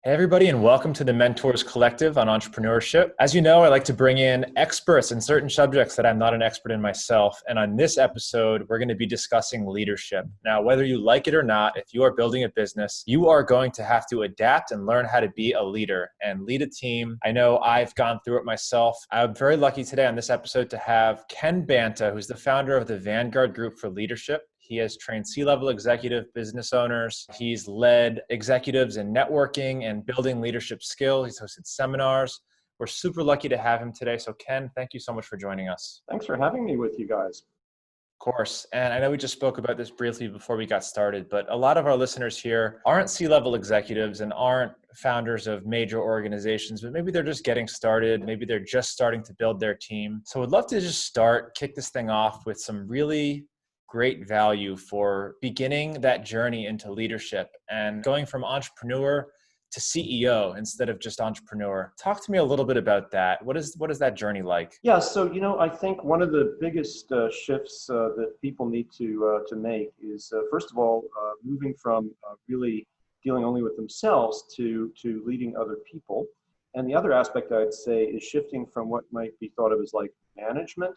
Hey everybody, and welcome to the Mentors Collective on entrepreneurship. As you know, I like to bring in experts in certain subjects that I'm not an expert in myself. And on this episode, we're going to be discussing leadership. Now, whether you like it or not, if you are building a business, you are going to have to adapt and learn how to be a leader and lead a team. I know I've gone through it myself. I'm very lucky today on this episode to have Ken Banta, who's the founder of the Vanguard Group for Leadership. He has trained C-level executive business owners. He's led executives in networking and building leadership skill. He's hosted seminars. We're super lucky to have him today. So Ken, thank you so much for joining us. Thanks for having me with you guys. Of course. And I know we just spoke about this briefly before we got started, but a lot of our listeners here aren't C-level executives and aren't founders of major organizations, but maybe they're just getting started. Maybe they're just starting to build their team. So I'd love to just kick this thing off with some really great value for beginning that journey into leadership and going from entrepreneur to CEO instead of just entrepreneur. Talk to me a little bit about that. What is that journey like? Yeah, so I think one of the biggest shifts that people need to make is first of all moving from really dealing only with themselves to leading other people, and the other aspect I'd say is shifting from what might be thought of as like management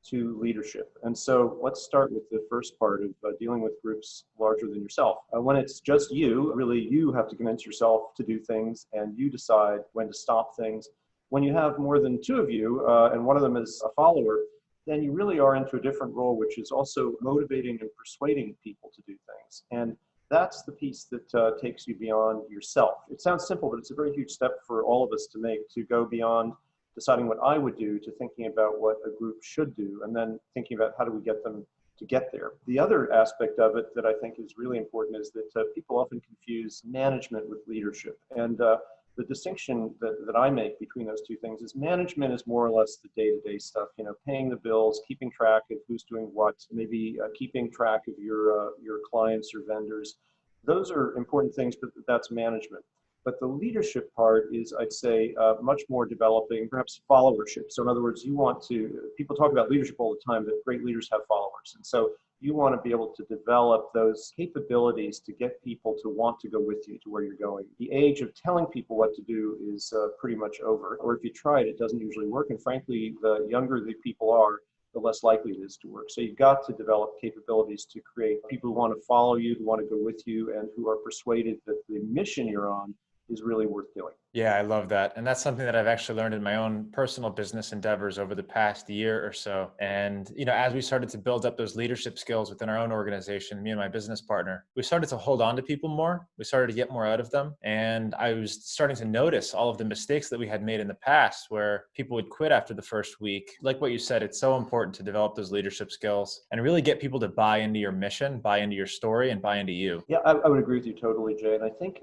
to leadership. And so let's start with the first part of dealing with groups larger than yourself. When it's just you, really you have to convince yourself to do things and you decide when to stop things. When you have more than two of you and one of them is a follower, then you really are into a different role, which is also motivating and persuading people to do things. And that's the piece that takes you beyond yourself. It sounds simple, but it's a very huge step for all of us to make, to go beyond deciding what I would do to thinking about what a group should do, and then thinking about how do we get them to get there. The other aspect of it that I think is really important is that people often confuse management with leadership. And the distinction that I make between those two things is management is more or less the day-to-day stuff, paying the bills, keeping track of who's doing what, maybe keeping track of your clients or vendors. Those are important things, but that's management. But the leadership part is, I'd say, much more developing, perhaps followership. So in other words, people talk about leadership all the time, but great leaders have followers. And so you want to be able to develop those capabilities to get people to want to go with you to where you're going. The age of telling people what to do is pretty much over. Or if you try it, it doesn't usually work. And frankly, the younger the people are, the less likely it is to work. So you've got to develop capabilities to create people who want to follow you, who want to go with you, and who are persuaded that the mission you're on is really worth doing. Yeah, I love that. And that's something that I've actually learned in my own personal business endeavors over the past year or so. And, as we started to build up those leadership skills within our own organization, me and my business partner, we started to hold on to people more. We started to get more out of them. And I was starting to notice all of the mistakes that we had made in the past where people would quit after the first week. Like what you said, it's so important to develop those leadership skills and really get people to buy into your mission, buy into your story, and buy into you. Yeah, I would agree with you totally, Jay. And I think,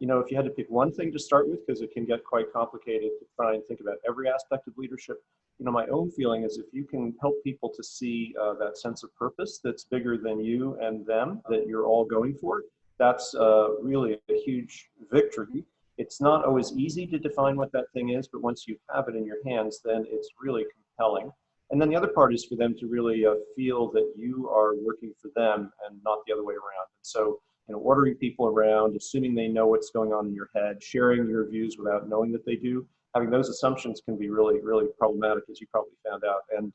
if you had to pick one thing to start with, because it can get quite complicated to try and think about every aspect of leadership, my own feeling is if you can help people to see that sense of purpose that's bigger than you and them, that you're all going for, that's really a huge victory. It's not always easy to define what that thing is, but once you have it in your hands, then it's really compelling. And then the other part is for them to really feel that you are working for them and not the other way around. And so, ordering people around, assuming they know what's going on in your head, sharing your views without knowing that they do, having those assumptions can be really, really problematic, as you probably found out. And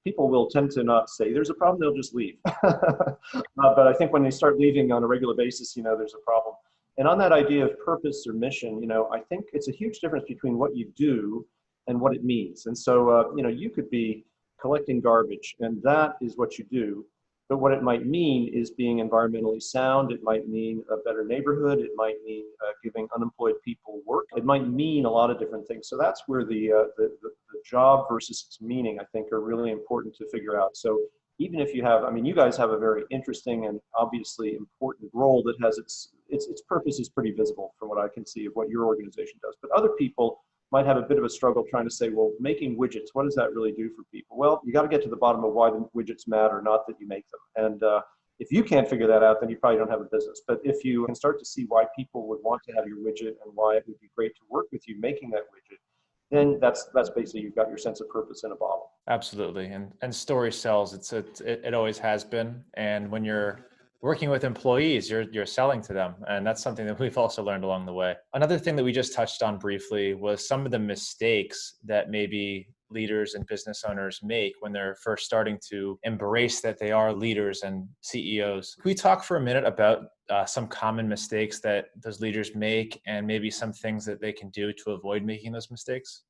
people will tend to not say there's a problem, they'll just leave. But I think when they start leaving on a regular basis, there's a problem. And on that idea of purpose or mission, I think it's a huge difference between what you do and what it means. And so, you could be collecting garbage, and that is what you do. But what it might mean is being environmentally sound. It might mean a better neighborhood. It might mean giving unemployed people work. It might mean a lot of different things. So that's where the job versus its meaning, I think, are really important to figure out. So even if you you guys have a very interesting and obviously important role that has its purpose is pretty visible from what I can see of what your organization does. But other people might have a bit of a struggle trying to say, well, making widgets, what does that really do for people? Well, you got to get to the bottom of why the widgets matter, not that you make them. And if you can't figure that out, then you probably don't have a business. But if you can start to see why people would want to have your widget and why it would be great to work with you making that widget, then that's basically you've got your sense of purpose in a bottle. Absolutely. And story sells. It always has been. And when you're working with employees, you're selling to them. And that's something that we've also learned along the way. Another thing that we just touched on briefly was some of the mistakes that maybe leaders and business owners make when they're first starting to embrace that they are leaders and CEOs. Can we talk for a minute about some common mistakes that those leaders make and maybe some things that they can do to avoid making those mistakes?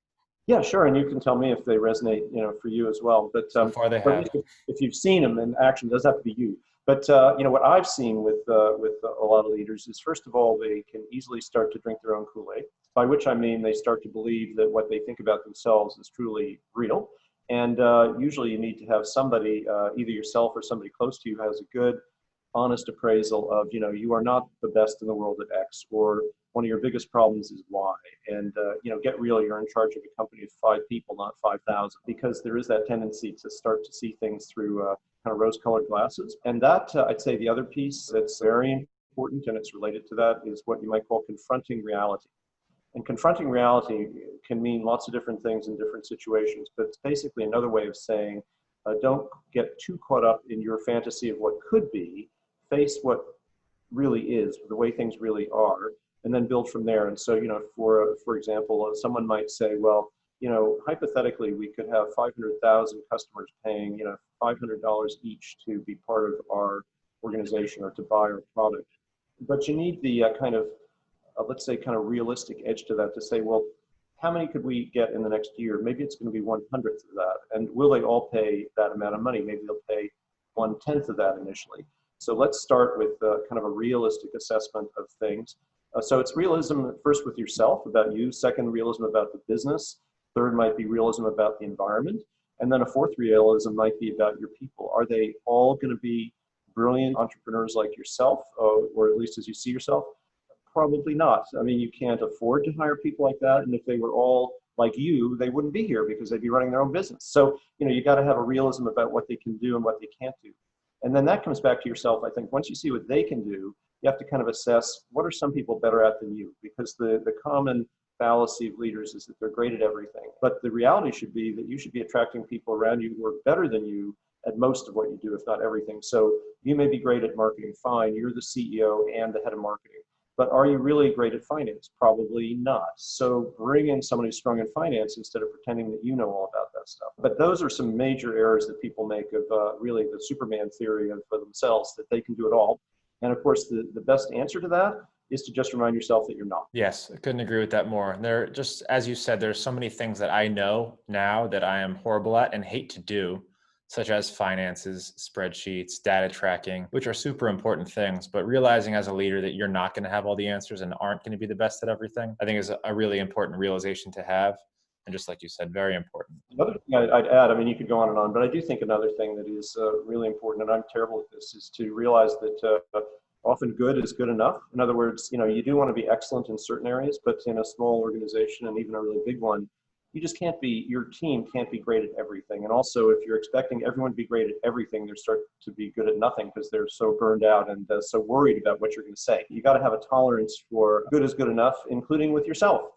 Yeah, sure. And you can tell me if they resonate, for you as well. So far they But at have. least if you've seen them in action, it doesn't have to be you. But what I've seen with a lot of leaders is, first of all, they can easily start to drink their own Kool-Aid. By which I mean they start to believe that what they think about themselves is truly real. And usually, you need to have somebody, either yourself or somebody close to you, who has a good, honest appraisal of, you are not the best in the world at X, or one of your biggest problems is Y. And, get real, you're in charge of a company of 5 people, not 5,000, because there is that tendency to start to see things through kind of rose-colored glasses. And that, I'd say the other piece that's very important, and it's related to that, is what you might call confronting reality. And confronting reality can mean lots of different things in different situations, but it's basically another way of saying, don't get too caught up in your fantasy of what could be, face what really is, the way things really are, and then build from there. And so, for example, someone might say, well, hypothetically, we could have 500,000 customers paying, $500 each to be part of our organization or to buy our product. But you need the let's say, kind of realistic edge to that to say, well, how many could we get in the next year? Maybe it's going to be 1/100th of that. And will they all pay that amount of money? Maybe they'll pay 1/10 of that initially. So let's start with kind of a realistic assessment of things. So it's realism first with yourself, about you. Second, realism about the business. Third might be realism about the environment. And then a fourth realism might be about your people. Are they all going to be brilliant entrepreneurs like yourself, or at least as you see yourself? Probably not. I mean, you can't afford to hire people like that. And if they were all like you, they wouldn't be here because they'd be running their own business. So, you got to have a realism about what they can do and what they can't do. And then that comes back to yourself. I think once you see what they can do, you have to kind of assess, what are some people better at than you? Because the common fallacy of leaders is that they're great at everything. But the reality should be that you should be attracting people around you who are better than you at most of what you do, if not everything. So you may be great at marketing, fine. You're the CEO and the head of marketing. But are you really great at finance? Probably not. So bring in someone who's strong in finance instead of pretending that you know all about that stuff. But those are some major errors that people make of really the Superman theory of themselves, that they can do it all. And of course, the best answer to that is to just remind yourself that you're not. Yes, I couldn't agree with that more. There, just as you said, there's so many things that I know now that I am horrible at and hate to do, such as finances, spreadsheets, data tracking, which are super important things. But realizing as a leader that you're not going to have all the answers and aren't going to be the best at everything, I think is a really important realization to have. And just like you said, very important. Another thing I'd add, I mean, you could go on and on, but I do think another thing that is really important, and I'm terrible at this, is to realize that often good is good enough. In other words, you do want to be excellent in certain areas, but in a small organization and even a really big one, your team can't be great at everything. And also, if you're expecting everyone to be great at everything, they start to be good at nothing because they're so burned out and so worried about what you're going to say. You got to have a tolerance for good is good enough, including with yourself.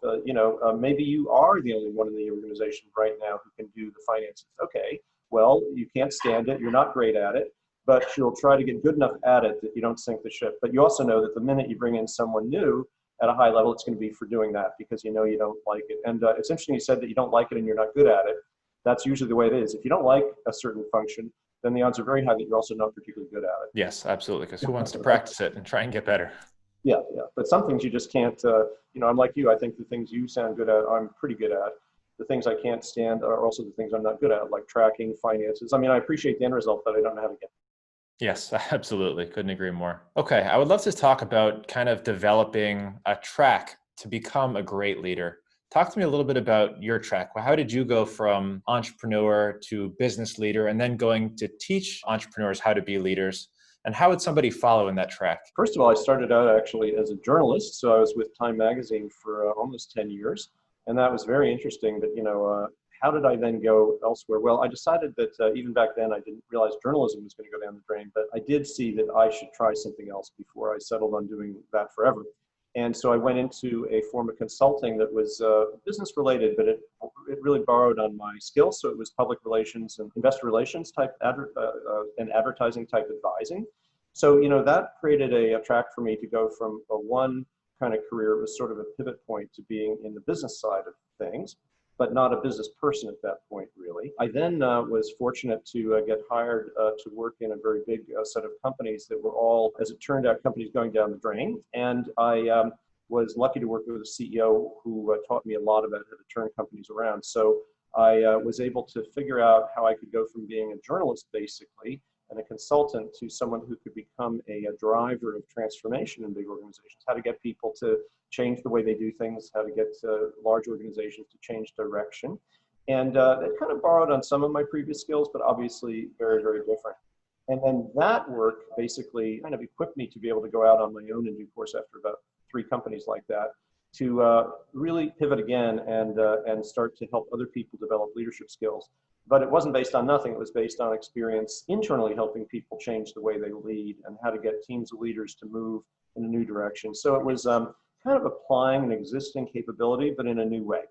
Maybe you are the only one in the organization right now who can do the finances. Okay, well, you can't stand it. You're not great at it, but you'll try to get good enough at it that you don't sink the ship. But you also know that the minute you bring in someone new at a high level, it's going to be for doing that because you don't like it. And it's interesting you said that you don't like it and you're not good at it. That's usually the way it is. If you don't like a certain function, then the odds are very high that you're also not particularly good at it. Yes, absolutely. Because who wants to practice it and try and get better? Yeah. But some things you just can't, I'm like you. I think the things you sound good at, I'm pretty good at. The things I can't stand are also the things I'm not good at, like tracking, finances. I mean, I appreciate the end result, but I don't know how to get. Yes, absolutely. Couldn't agree more. Okay, I would love to talk about kind of developing a track to become a great leader. Talk to me a little bit about your track. How did you go from entrepreneur to business leader and then going to teach entrepreneurs how to be leaders? And how would somebody follow in that track? First of all, I started out actually as a journalist. So I was with Time Magazine for almost 10 years. And that was very interesting. But, how did I then go elsewhere? Well, I decided that even back then, I didn't realize journalism was going to go down the drain, but I did see that I should try something else before I settled on doing that forever. And so I went into a form of consulting that was business related, but it really borrowed on my skills. So it was public relations and investor relations type and advertising type advising. So, that created a track for me to go from a one kind of career. It was sort of a pivot point to being in the business side of things, but not a business person at that point, really. I then was fortunate to get hired to work in a very big set of companies that were all, as it turned out, companies going down the drain. And I was lucky to work with a CEO who taught me a lot about how to turn companies around. So I was able to figure out how I could go from being a journalist, basically, and a consultant to someone who could become a driver of transformation in big organizations, how to get people to change the way they do things, how to get large organizations to change direction. And that kind of borrowed on some of my previous skills, but obviously very, very different. And then that work basically kind of equipped me to be able to go out on my own in due course after about 3 companies like that, to really pivot again and start to help other people develop leadership skills. But it wasn't based on nothing. It was based on experience internally helping people change the way they lead and how to get teams of leaders to move in a new direction. So it was kind of applying an existing capability, but in a new way.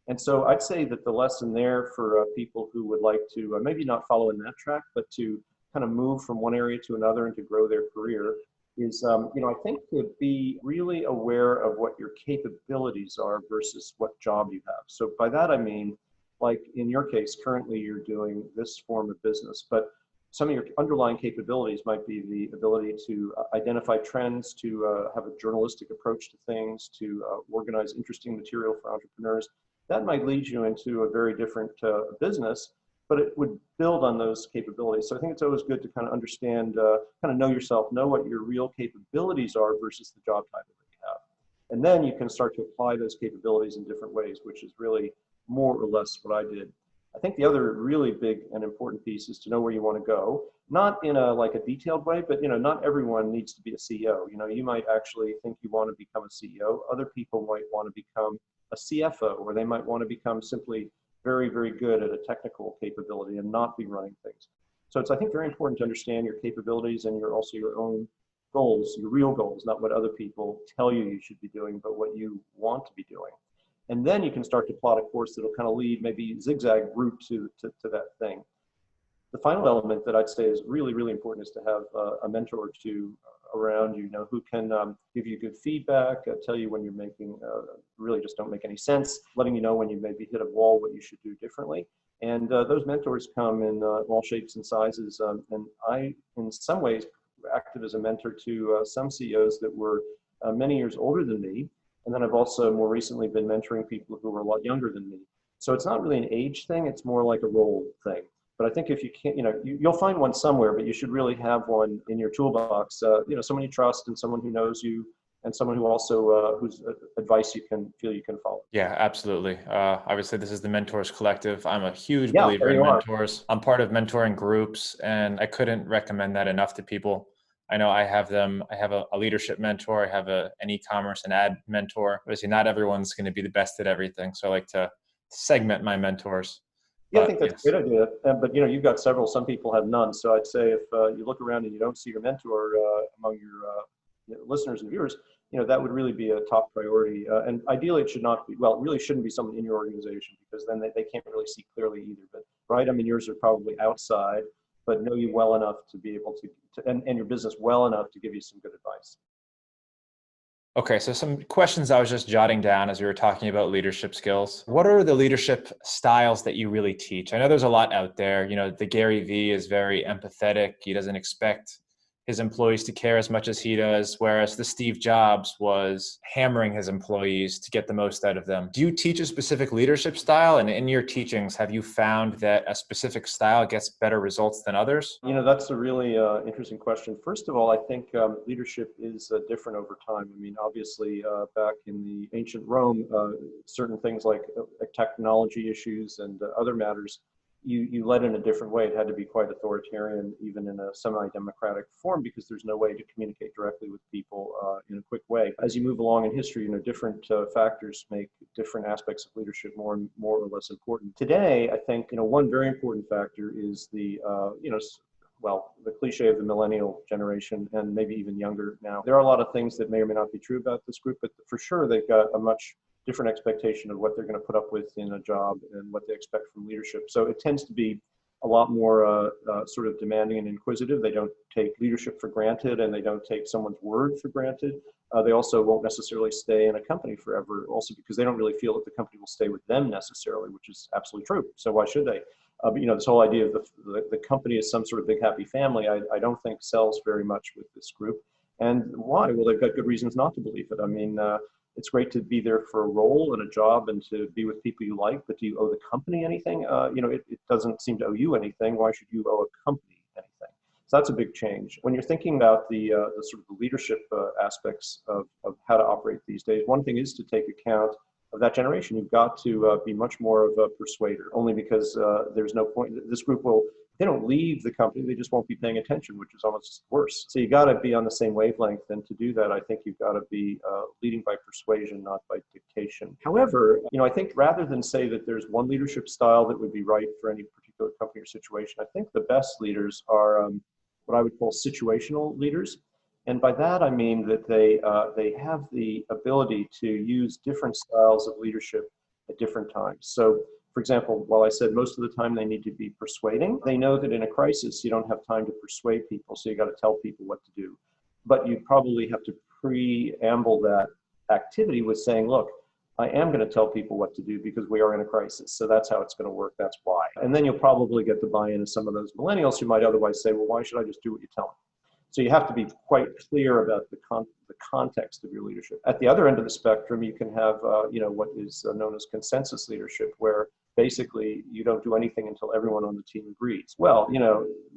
And so I'd say that the lesson there for people who would like to maybe not follow in that track, but to kind of move from one area to another and to grow their career is, I think to be really aware of what your capabilities are versus what job you have. So by that, I mean, like in your case, currently you're doing this form of business, but some of your underlying capabilities might be the ability to identify trends, to have a journalistic approach to things, to organize interesting material for entrepreneurs. That might lead you into a very different business, but it would build on those capabilities. So I think it's always good to kind of understand, kind of know yourself, know what your real capabilities are versus the job title that you have. And then you can start to apply those capabilities in different ways, which is really more or less what I did. I think the other really big and important piece is to know where you want to go, not in a like a detailed way, but not everyone needs to be a CEO. You might actually think you want to become a CEO. Other people might want to become a CFO, or they might want to become simply very, very good at a technical capability and not be running things. So it's, I think, very important to understand your capabilities and also your own goals, your real goals, not what other people tell you should be doing, but what you want to be doing. And then you can start to plot a course that'll kind of lead, maybe zigzag route to that thing. The final element that I'd say is really, really important is to have a mentor or two around you, who can give you good feedback, tell you when you're making really just don't make any sense, letting you know when you maybe hit a wall, what you should do differently. And those mentors come in all shapes and sizes. And I, in some ways, acted as a mentor to some CEOs that were many years older than me. And then I've also more recently been mentoring people who are a lot younger than me. So it's not really an age thing, it's more like a role thing. But I think if you can't, you'll find one somewhere, but you should really have one in your toolbox, someone you trust and someone who knows you and someone who also, whose advice you can follow. Yeah, absolutely. Obviously, this is the Mentors Collective. I'm a huge Yeah, believer there in you are. mentors. I'm part of mentoring groups, and I couldn't recommend that enough to people. I know I have them. I have a leadership mentor. I have an e-commerce and ad mentor. Obviously, not everyone's going to be the best at everything. So I like to segment my mentors. Yeah, I But think that's a yes. great idea. But you've got several. Some people have none. So I'd say if you look around and you don't see your mentor among your listeners and viewers, that would really be a top priority. And ideally, it should not be. Well, it really shouldn't be someone in your organization because then they can't really see clearly either. But right, I mean, yours are probably outside, but know you well enough to be able to and your business well enough to give you some good advice. Okay, so some questions I was just jotting down as we were talking about leadership skills. What are the leadership styles that you really teach? I know there's a lot out there. The Gary Vee is very empathetic. He doesn't expect his employees to care as much as he does, whereas the Steve Jobs was hammering his employees to get the most out of them. Do you teach a specific leadership style? And in your teachings, have you found that a specific style gets better results than others? That's a really interesting question. First of all, I think leadership is different over time. I mean, obviously, back in the ancient Rome, certain things like technology issues and other matters, you led in a different way. It had to be quite authoritarian, even in a semi-democratic form, because there's no way to communicate directly with people in a quick way. As you move along in history, different factors make different aspects of leadership more or less important. Today, I think one very important factor is the the cliche of the millennial generation and maybe even younger now. There are a lot of things that may or may not be true about this group, but for sure they've got a much different expectation of what they're going to put up with in a job and what they expect from leadership. So it tends to be a lot more sort of demanding and inquisitive. They don't take leadership for granted, and they don't take someone's word for granted. They also won't necessarily stay in a company forever, also because they don't really feel that the company will stay with them necessarily, which is absolutely true. So why should they? But this whole idea of the company is some sort of big happy family, I don't think sells very much with this group. And why? Well, they've got good reasons not to believe it. I mean, it's great to be there for a role and a job and to be with people you like, but do you owe the company anything? It doesn't seem to owe you anything. Why should you owe a company anything? So that's a big change. When you're thinking about the sort of the leadership aspects of how to operate these days, one thing is to take account of that generation. You've got to be much more of a persuader, only because there's no point. This group will, they don't leave the company, they just won't be paying attention, which is almost worse. So you got to be on the same wavelength, and to do that, I think you've got to be leading by persuasion, not by dictation. However, I think rather than say that there's one leadership style that would be right for any particular company or situation, I think the best leaders are what I would call situational leaders. And by that, I mean that they have the ability to use different styles of leadership at different times. So, for example, while I said most of the time they need to be persuading, they know that in a crisis, you don't have time to persuade people, so you got to tell people what to do. But you probably have to preamble that activity with saying, look, I am going to tell people what to do because we are in a crisis. So that's how it's going to work. That's why. And then you'll probably get the buy-in of some of those millennials who might otherwise say, well, why should I just do what you tell me? So you have to be quite clear about the context of your leadership. At the other end of the spectrum, you can have what is known as consensus leadership, where basically you don't do anything until everyone on the team agrees. Well,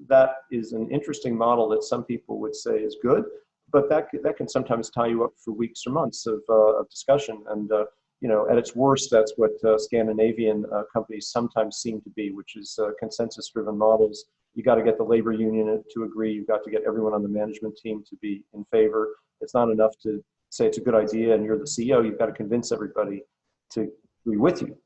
that is an interesting model that some people would say is good, but that can sometimes tie you up for weeks or months of discussion. And at its worst, that's what Scandinavian companies sometimes seem to be, which is consensus-driven models. You got to get the labor union to agree. You've got to get everyone on the management team to be in favor. It's not enough to say it's a good idea and you're the CEO. You've got to convince everybody to agree with you.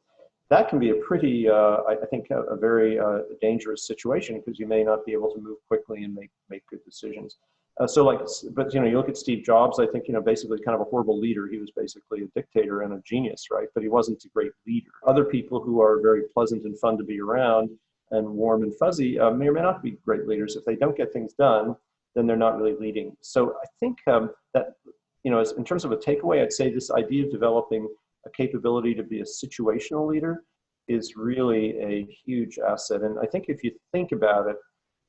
That can be a pretty, I think, a very dangerous situation, because you may not be able to move quickly and make good decisions. But you look at Steve Jobs, I think, basically kind of a horrible leader. He was basically a dictator and a genius, right? But he wasn't a great leader. Other people who are very pleasant and fun to be around and warm and fuzzy may or may not be great leaders. If they don't get things done, then they're not really leading. So I think that, in terms of a takeaway, I'd say this idea of developing a capability to be a situational leader is really a huge asset. And I think if you think about it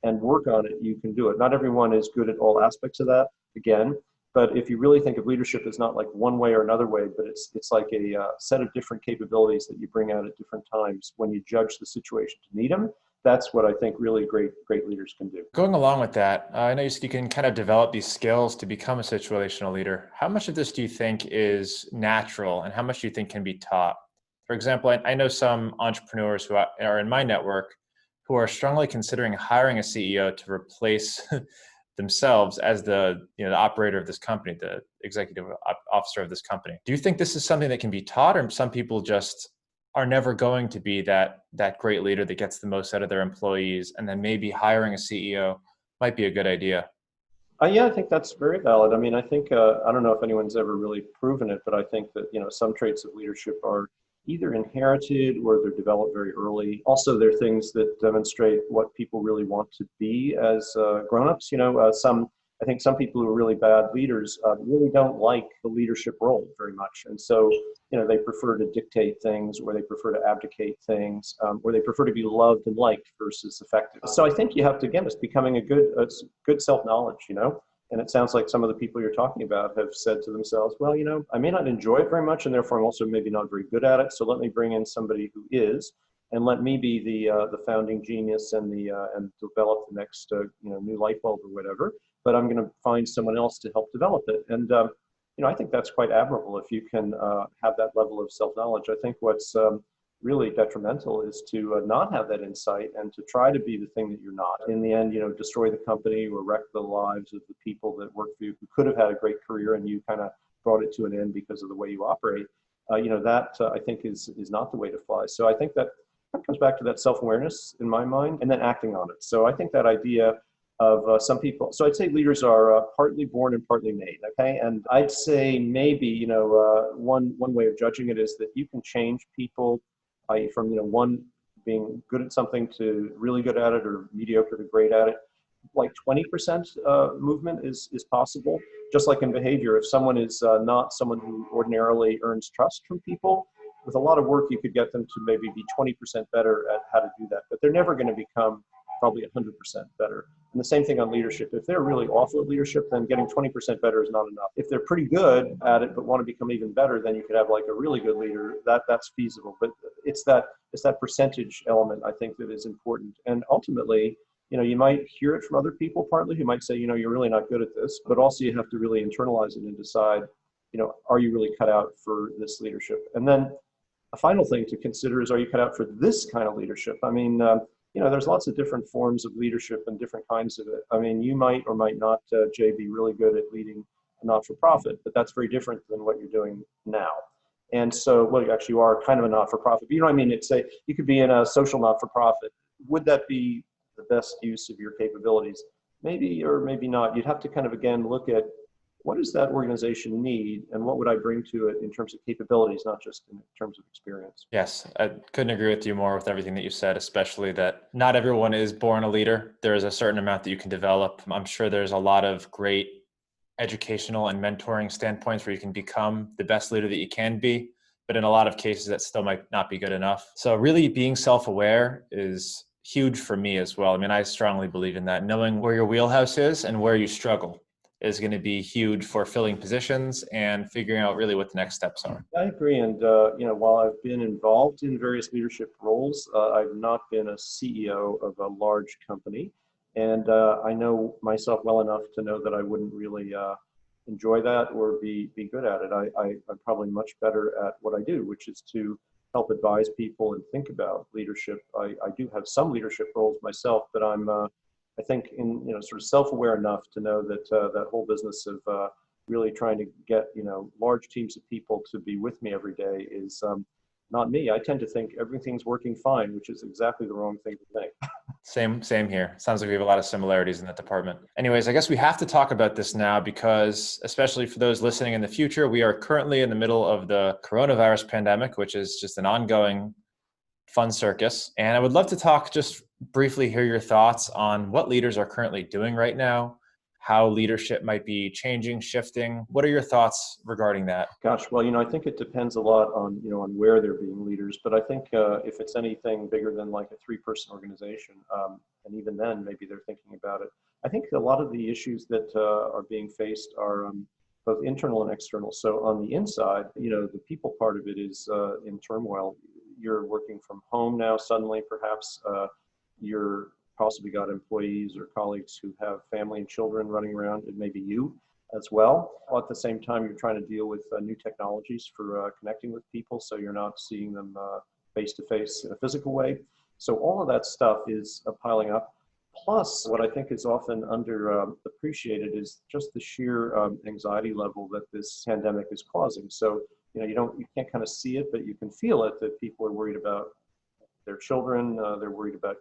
and work on it, you can do it. Not everyone is good at all aspects of that, again. But if you really think of leadership as not like one way or another way, but it's like a set of different capabilities that you bring out at different times when you judge the situation to meet them, that's what I think really great leaders can do. Going along with that, I know you said you can kind of develop these skills to become a situational leader. How much of this do you think is natural, and how much do you think can be taught? For example, I know some entrepreneurs who are in my network who are strongly considering hiring a CEO to replace themselves as the operator of this company, the executive officer of this company. Do you think this is something that can be taught, or some people just are never going to be that great leader that gets the most out of their employees, and then maybe hiring a CEO might be a good idea? Yeah, I think that's very valid. I mean, I think, I don't know if anyone's ever really proven it, but I think that, some traits of leadership are either inherited or they're developed very early. Also, there are things that demonstrate what people really want to be as grown-ups. I think some people who are really bad leaders really don't like the leadership role very much. And so, they prefer to dictate things, or they prefer to abdicate things, or they prefer to be loved and liked versus effective. So I think you have to, again, it's becoming a good self-knowledge, And it sounds like some of the people you're talking about have said to themselves, well, I may not enjoy it very much, and therefore I'm also maybe not very good at it. So let me bring in somebody who is, and let me be the founding genius and develop the next new light bulb or whatever. But I'm going to find someone else to help develop it. And I think that's quite admirable if you can have that level of self-knowledge. I think what's really detrimental is to not have that insight and to try to be the thing that you're not. In the end, destroy the company or wreck the lives of the people that work for you who could have had a great career, and you kind of brought it to an end because of the way you operate. That I think is not the way to fly. So I think that comes back to that self-awareness in my mind, and then acting on it. So I think that idea of some people, so I'd say leaders are partly born and partly made, okay? And I'd say maybe, one way of judging it is that you can change people from, one being good at something to really good at it or mediocre to great at it. Like 20% movement is possible. Just like in behavior, if someone is not someone who ordinarily earns trust from people, with a lot of work, you could get them to maybe be 20% better at how to do that. But they're never going to become probably 100% better. And the same thing on leadership. If they're really awful at leadership, then getting 20% better is not enough. If they're pretty good at it but want to become even better, then you could have like a really good leader. That's feasible. But it's that percentage element, I think, that is important. And ultimately, you might hear it from other people partly who might say, you're really not good at this, but also you have to really internalize it and decide, are you really cut out for this leadership? And then a final thing to consider is, are you cut out for this kind of leadership? I mean, there's lots of different forms of leadership and different kinds of it. I mean, you might or might not, Jay, be really good at leading a not-for-profit, but that's very different than what you're doing now. And so, well, actually, you are kind of a not-for-profit, but you know what I mean? You could be in a social not-for-profit. Would that be the best use of your capabilities? Maybe or maybe not. You'd have to kind of, again, look at what does that organization need and what would I bring to it in terms of capabilities, not just in terms of experience. Yes, I couldn't agree with you more with everything that you said, especially that not everyone is born a leader. There is a certain amount that you can develop. I'm sure there's a lot of great educational and mentoring standpoints where you can become the best leader that you can be, but in a lot of cases that still might not be good enough. So really being self-aware is huge for me as well. I mean, I strongly believe in that. Knowing where your wheelhouse is and where you struggle is going to be huge for filling positions and figuring out really what the next steps are. I agree. And, while I've been involved in various leadership roles, I've not been a CEO of a large company. And I know myself well enough to know that I wouldn't really enjoy that or be good at it. I'm probably much better at what I do, which is to help advise people and think about leadership. I do have some leadership roles myself, but I'm I think sort of self-aware enough to know that that whole business of really trying to get large teams of people to be with me every day is not me. I tend to think everything's working fine, which is exactly the wrong thing to think. Same here. Sounds like we have a lot of similarities in that department. Anyways, I guess we have to talk about this now because, especially for those listening in the future, we are currently in the middle of the coronavirus pandemic, which is just an ongoing fun circus. And I would love to talk, just briefly hear your thoughts on what leaders are currently doing right now, how leadership might be changing, shifting. What are your thoughts regarding that? Gosh, well, I think it depends a lot on, on where they're being leaders. But I think if it's anything bigger than like a 3-person organization, and even then, maybe they're thinking about it. I think a lot of the issues that are being faced are both internal and external. So on the inside, the people part of it is in turmoil. You're working from home now, suddenly, perhaps you're possibly got employees or colleagues who have family and children running around, and maybe you as well. While at the same time, you're trying to deal with new technologies for connecting with people, so you're not seeing them face-to-face in a physical way. So all of that stuff is piling up. Plus, what I think is often underappreciated is just the sheer anxiety level that this pandemic is causing. So you can't kind of see it, but you can feel it, that people are worried about their children. They're worried about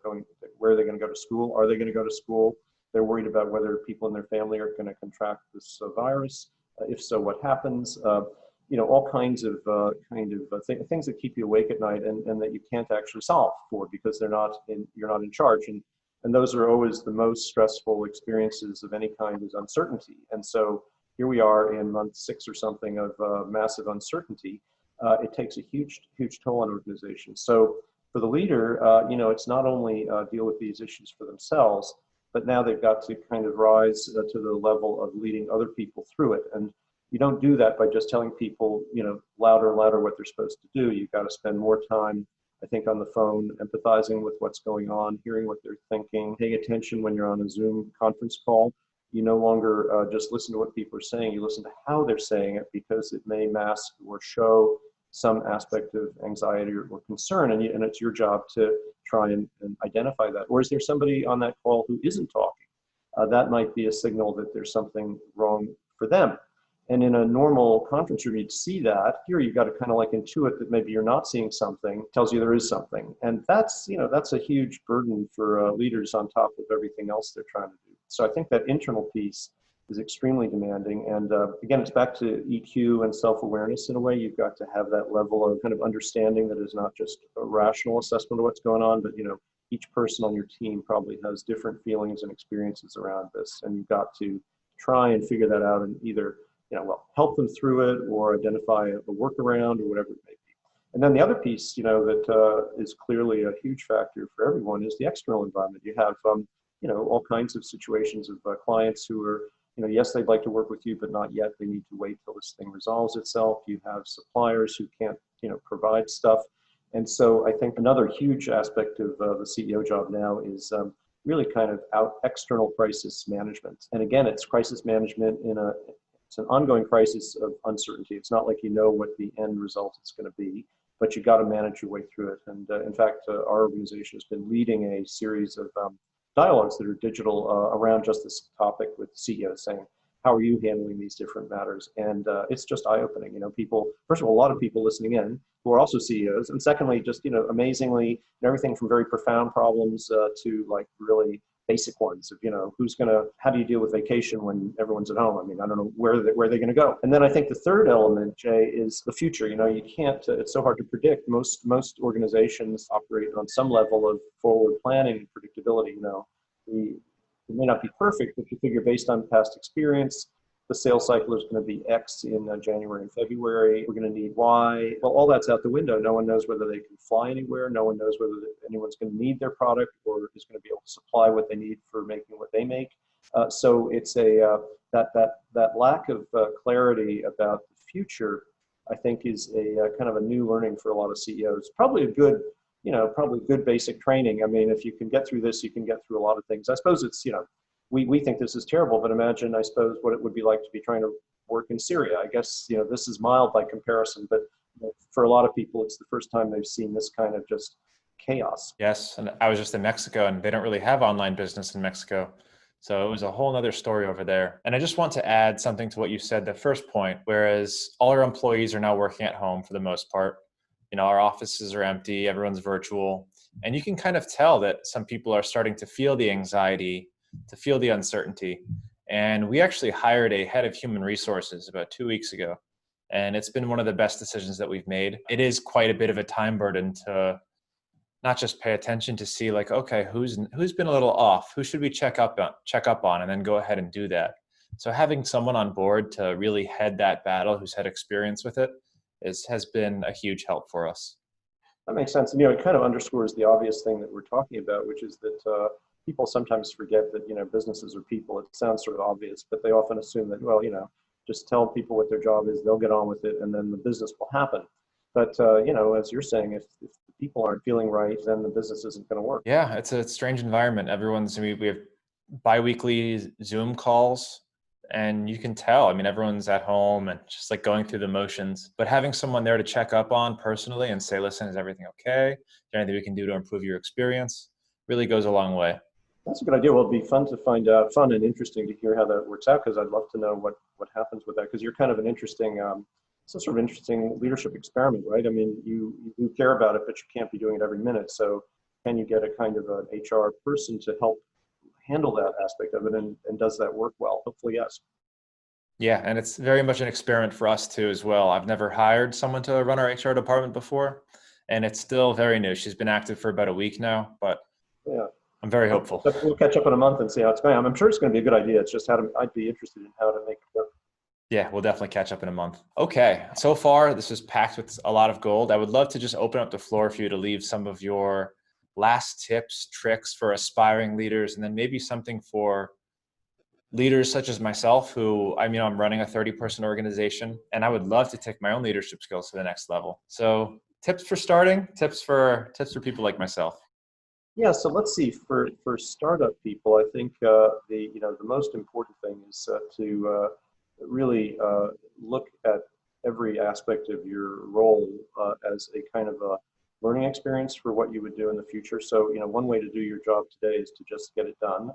where are they going to go to school? Are they going to go to school? They're worried about whether people in their family are going to contract this virus. If so, what happens? All kinds of things that keep you awake at night and that you can't actually solve for because you're not in charge. And those are always the most stressful experiences of any kind, is uncertainty. And so here we are in month 6 or something of massive uncertainty. It takes a huge toll on organizations. So for the leader, it's not only deal with these issues for themselves, but now they've got to kind of rise to the level of leading other people through it. And you don't do that by just telling people, louder and louder what they're supposed to do. You've got to spend more time, I think, on the phone, empathizing with what's going on, hearing what they're thinking, paying attention when you're on a Zoom conference call. You no longer just listen to what people are saying. You listen to how they're saying it, because it may mask or show some aspect of anxiety or concern, and it's your job to try and identify that. Or is there somebody on that call who isn't talking? That might be a signal that there's something wrong for them. And in a normal conference room, you'd see that. Here, you've got to kind of like intuit that maybe you're not seeing something, tells you there is something. And that's a huge burden for leaders on top of everything else they're trying to do. So I think that internal piece is extremely demanding. And again, it's back to EQ and self-awareness in a way. You've got to have that level of kind of understanding that is not just a rational assessment of what's going on, but each person on your team probably has different feelings and experiences around this, and you've got to try and figure that out and either help them through it or identify a workaround or whatever it may be. And then the other piece, that is clearly a huge factor for everyone is the external environment. You have, all kinds of situations of clients who are, yes, they'd like to work with you, but not yet. They need to wait till this thing resolves itself. You have suppliers who can't, provide stuff. And so I think another huge aspect of the CEO job now is really kind of external crisis management. And again, it's crisis management it's an ongoing crisis of uncertainty. It's not like what the end result is going to be, but you got to manage your way through it. And in fact, our organization has been leading a series of dialogues that are digital around just this topic with CEOs saying, how are you handling these different matters? And it's just eye-opening. People, first of all, a lot of people listening in who are also CEOs, and secondly, just amazingly, everything from very profound problems to like really basic ones of how do you deal with vacation when everyone's at home? I mean, I don't know where they're going to go. And then I think the third element, Jay, is the future. You can't. It's so hard to predict. Most organizations operate on some level of forward planning and predictability. It may not be perfect, but you figure based on past experience, the sales cycle is going to be X in January and February. We're going to need Y. Well, all that's out the window. No one knows whether they can fly anywhere. No one knows whether anyone's going to need their product or is going to be able to supply what they need for making what they make. So it's that lack of clarity about the future, I think, is a kind of a new learning for a lot of CEOs. Probably good basic training. I mean, if you can get through this, you can get through a lot of things. I suppose it's, we think this is terrible, but imagine, I suppose, what it would be like to be trying to work in Syria. I guess, this is mild by comparison, but for a lot of people, it's the first time they've seen this kind of just chaos. Yes. And I was just in Mexico, and they don't really have online business in Mexico. So it was a whole nother story over there. And I just want to add something to what you said, the first point, whereas all our employees are now working at home for the most part. Our offices are empty, everyone's virtual. And you can kind of tell that some people are starting to feel the anxiety, to feel the uncertainty. And we actually hired a head of human resources about 2 weeks ago. And it's been one of the best decisions that we've made. It is quite a bit of a time burden to not just pay attention to see like, okay, who's been a little off? Who should we check up on and then go ahead and do that. So having someone on board to really head that battle who's had experience with it has been a huge help for us. That makes sense. And, it kind of underscores the obvious thing that we're talking about, which is that people sometimes forget that, businesses are people. It sounds sort of obvious, but they often assume that, well, just tell people what their job is, they'll get on with it, and then the business will happen. But, as you're saying, if the people aren't feeling right, then the business isn't going to work. Yeah, it's a strange environment. We have bi-weekly Zoom calls. And you can tell, everyone's at home and just like going through the motions, but having someone there to check up on personally and say, listen, is everything okay? Is there anything we can do to improve your experience? Really goes a long way. That's a good idea. Well, it'd be fun to find out, fun and interesting to hear how that works out, because I'd love to know what happens with that, because you're kind of an interesting, it's a sort of interesting leadership experiment, right? I mean, you care about it, but you can't be doing it every minute. So can you get a kind of an HR person to help handle that aspect of it, and does that work well? Hopefully, yes. Yeah, and it's very much an experiment for us too as well. I've never hired someone to run our HR department before, and it's still very new. She's been active for about a week now, but yeah, I'm very hopeful. We'll catch up in a month and see how it's going. I'm sure it's going to be a good idea. It's just I'd be interested in how to make it work. Yeah, we'll definitely catch up in a month. Okay, so far this is packed with a lot of gold. I would love to just open up the floor for you to leave some of your last tips, tricks for aspiring leaders, and then maybe something for leaders such as myself who, I'm running a 30-person organization, and I would love to take my own leadership skills to the next level. So tips for starting, tips for people like myself. Yeah, so let's see, for startup people, I think the most important thing is to really look at every aspect of your role as a kind of a learning experience for what you would do in the future. So, one way to do your job today is to just get it done.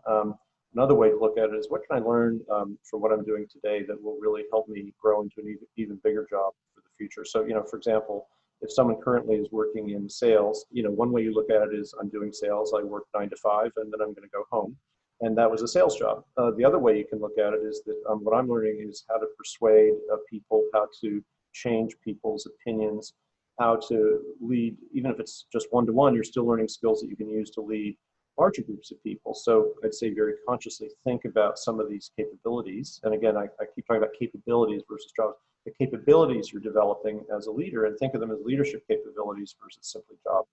Another way to look at it is, what can I learn from what I'm doing today that will really help me grow into an even bigger job for the future? So, for example, if someone currently is working in sales, one way you look at it is, I'm doing sales, I work 9 to 5, and then I'm going to go home. and that was a sales job. The other way you can look at it is that what I'm learning is how to persuade people, how to change people's opinions, how to lead, even if it's just one-to-one, you're still learning skills that you can use to lead larger groups of people. So I'd say very consciously think about some of these capabilities. And again, I keep talking about capabilities versus jobs. The capabilities you're developing as a leader, and think of them as leadership capabilities versus simply job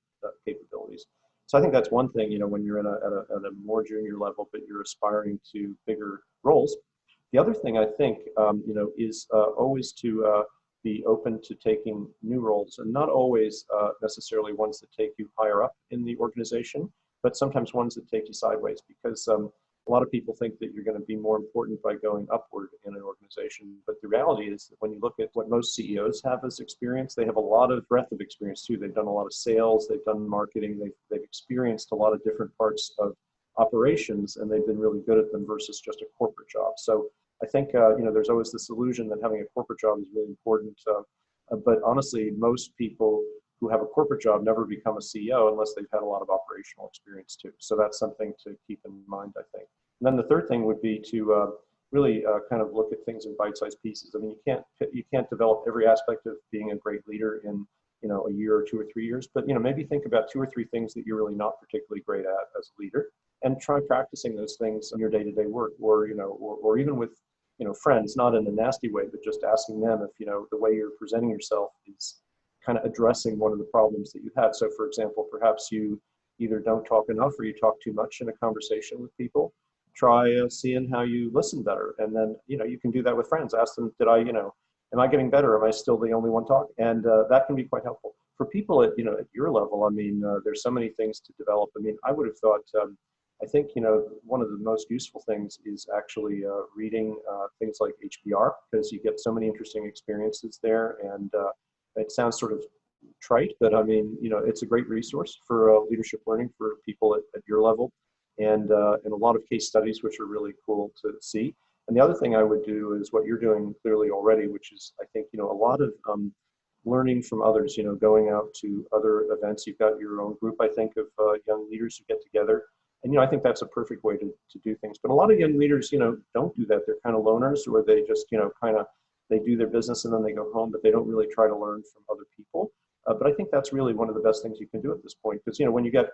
capabilities. So I think that's one thing, when you're at a more junior level, but you're aspiring to bigger roles. The other thing I think, is always to be open to taking new roles, and not always necessarily ones that take you higher up in the organization, but sometimes ones that take you sideways, because a lot of people think that you're going to be more important by going upward in an organization. But the reality is that when you look at what most CEOs have as experience, they have a lot of breadth of experience too. They've done a lot of sales, they've done marketing, they've experienced a lot of different parts of operations, and they've been really good at them versus just a corporate job. So I think, there's always this illusion that having a corporate job is really important. But honestly, most people who have a corporate job never become a CEO unless they've had a lot of operational experience too. So that's something to keep in mind, I think. And then the third thing would be to really kind of look at things in bite-sized pieces. I mean, you can't develop every aspect of being a great leader in a year or 2 or 3 years, but maybe think about 2 or 3 things that you're really not particularly great at as a leader, and try practicing those things in your day-to-day work, or even with friends, not in a nasty way, but just asking them if the way you're presenting yourself is kind of addressing one of the problems that you had. So for example, perhaps you either don't talk enough or you talk too much in a conversation with people. Try seeing how you listen better. And then, you can do that with friends. Ask them, am I getting better? Am I still the only one talking? And that can be quite helpful. For people at your level, I mean, there's so many things to develop. I mean, I would have thought, I think, one of the most useful things is actually reading things like HBR, because you get so many interesting experiences there. And it sounds sort of trite, but I mean, it's a great resource for leadership learning for people at your level, and a lot of case studies, which are really cool to see. And the other thing I would do is what you're doing clearly already, which is, I think, a lot of learning from others, going out to other events. You've got your own group, I think, of young leaders who get together. And, I think that's a perfect way to do things. But a lot of young leaders, don't do that. They're kind of loners, or they just, they do their business and then they go home, but they don't really try to learn from other people. But I think that's really one of the best things you can do at this point, because, when you get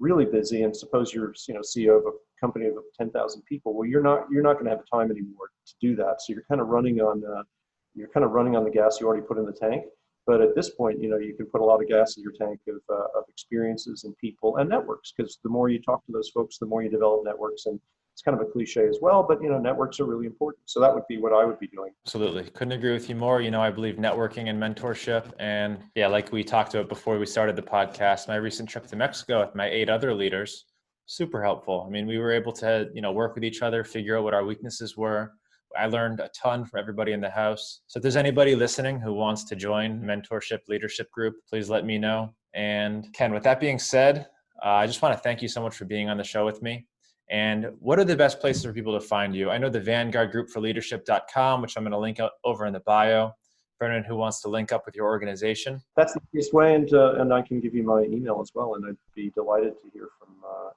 really busy, and suppose you're, CEO of a company of 10,000 people, well, you're not going to have time anymore to do that. So you're kind of running on the gas you already put in the tank. But at this point, you can put a lot of gas in your tank of experiences and people and networks, because the more you talk to those folks, the more you develop networks. And it's kind of a cliche as well, but networks are really important. So that would be what I would be doing. Absolutely. Couldn't agree with you more. I believe networking and mentorship. And yeah, like we talked about before we started the podcast, my recent trip to Mexico with my 8 other leaders, super helpful. I mean, we were able to, work with each other, figure out what our weaknesses were. I learned a ton from everybody in the house. So if there's anybody listening who wants to join mentorship leadership group, please let me know. And Ken, with that being said, I just want to thank you so much for being on the show with me. And what are the best places for people to find you? I know the Vanguard Group for Leadership.com, which I'm going to link out over in the bio for anyone who wants to link up with your organization. That's the easiest way, and I can give you my email as well, and I'd be delighted to hear from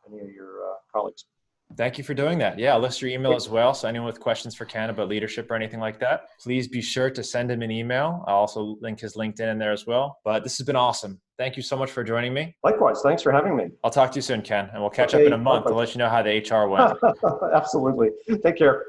any of your colleagues. Thank you for doing that. Yeah, I'll list your email as well. So anyone with questions for Ken about leadership or anything like that, please be sure to send him an email. I'll also link his LinkedIn in there as well. But this has been awesome. Thank you so much for joining me. Likewise. Thanks for having me. I'll talk to you soon, Ken, and we'll catch up in a month. I'll let you know how the HR went. Absolutely. Take care.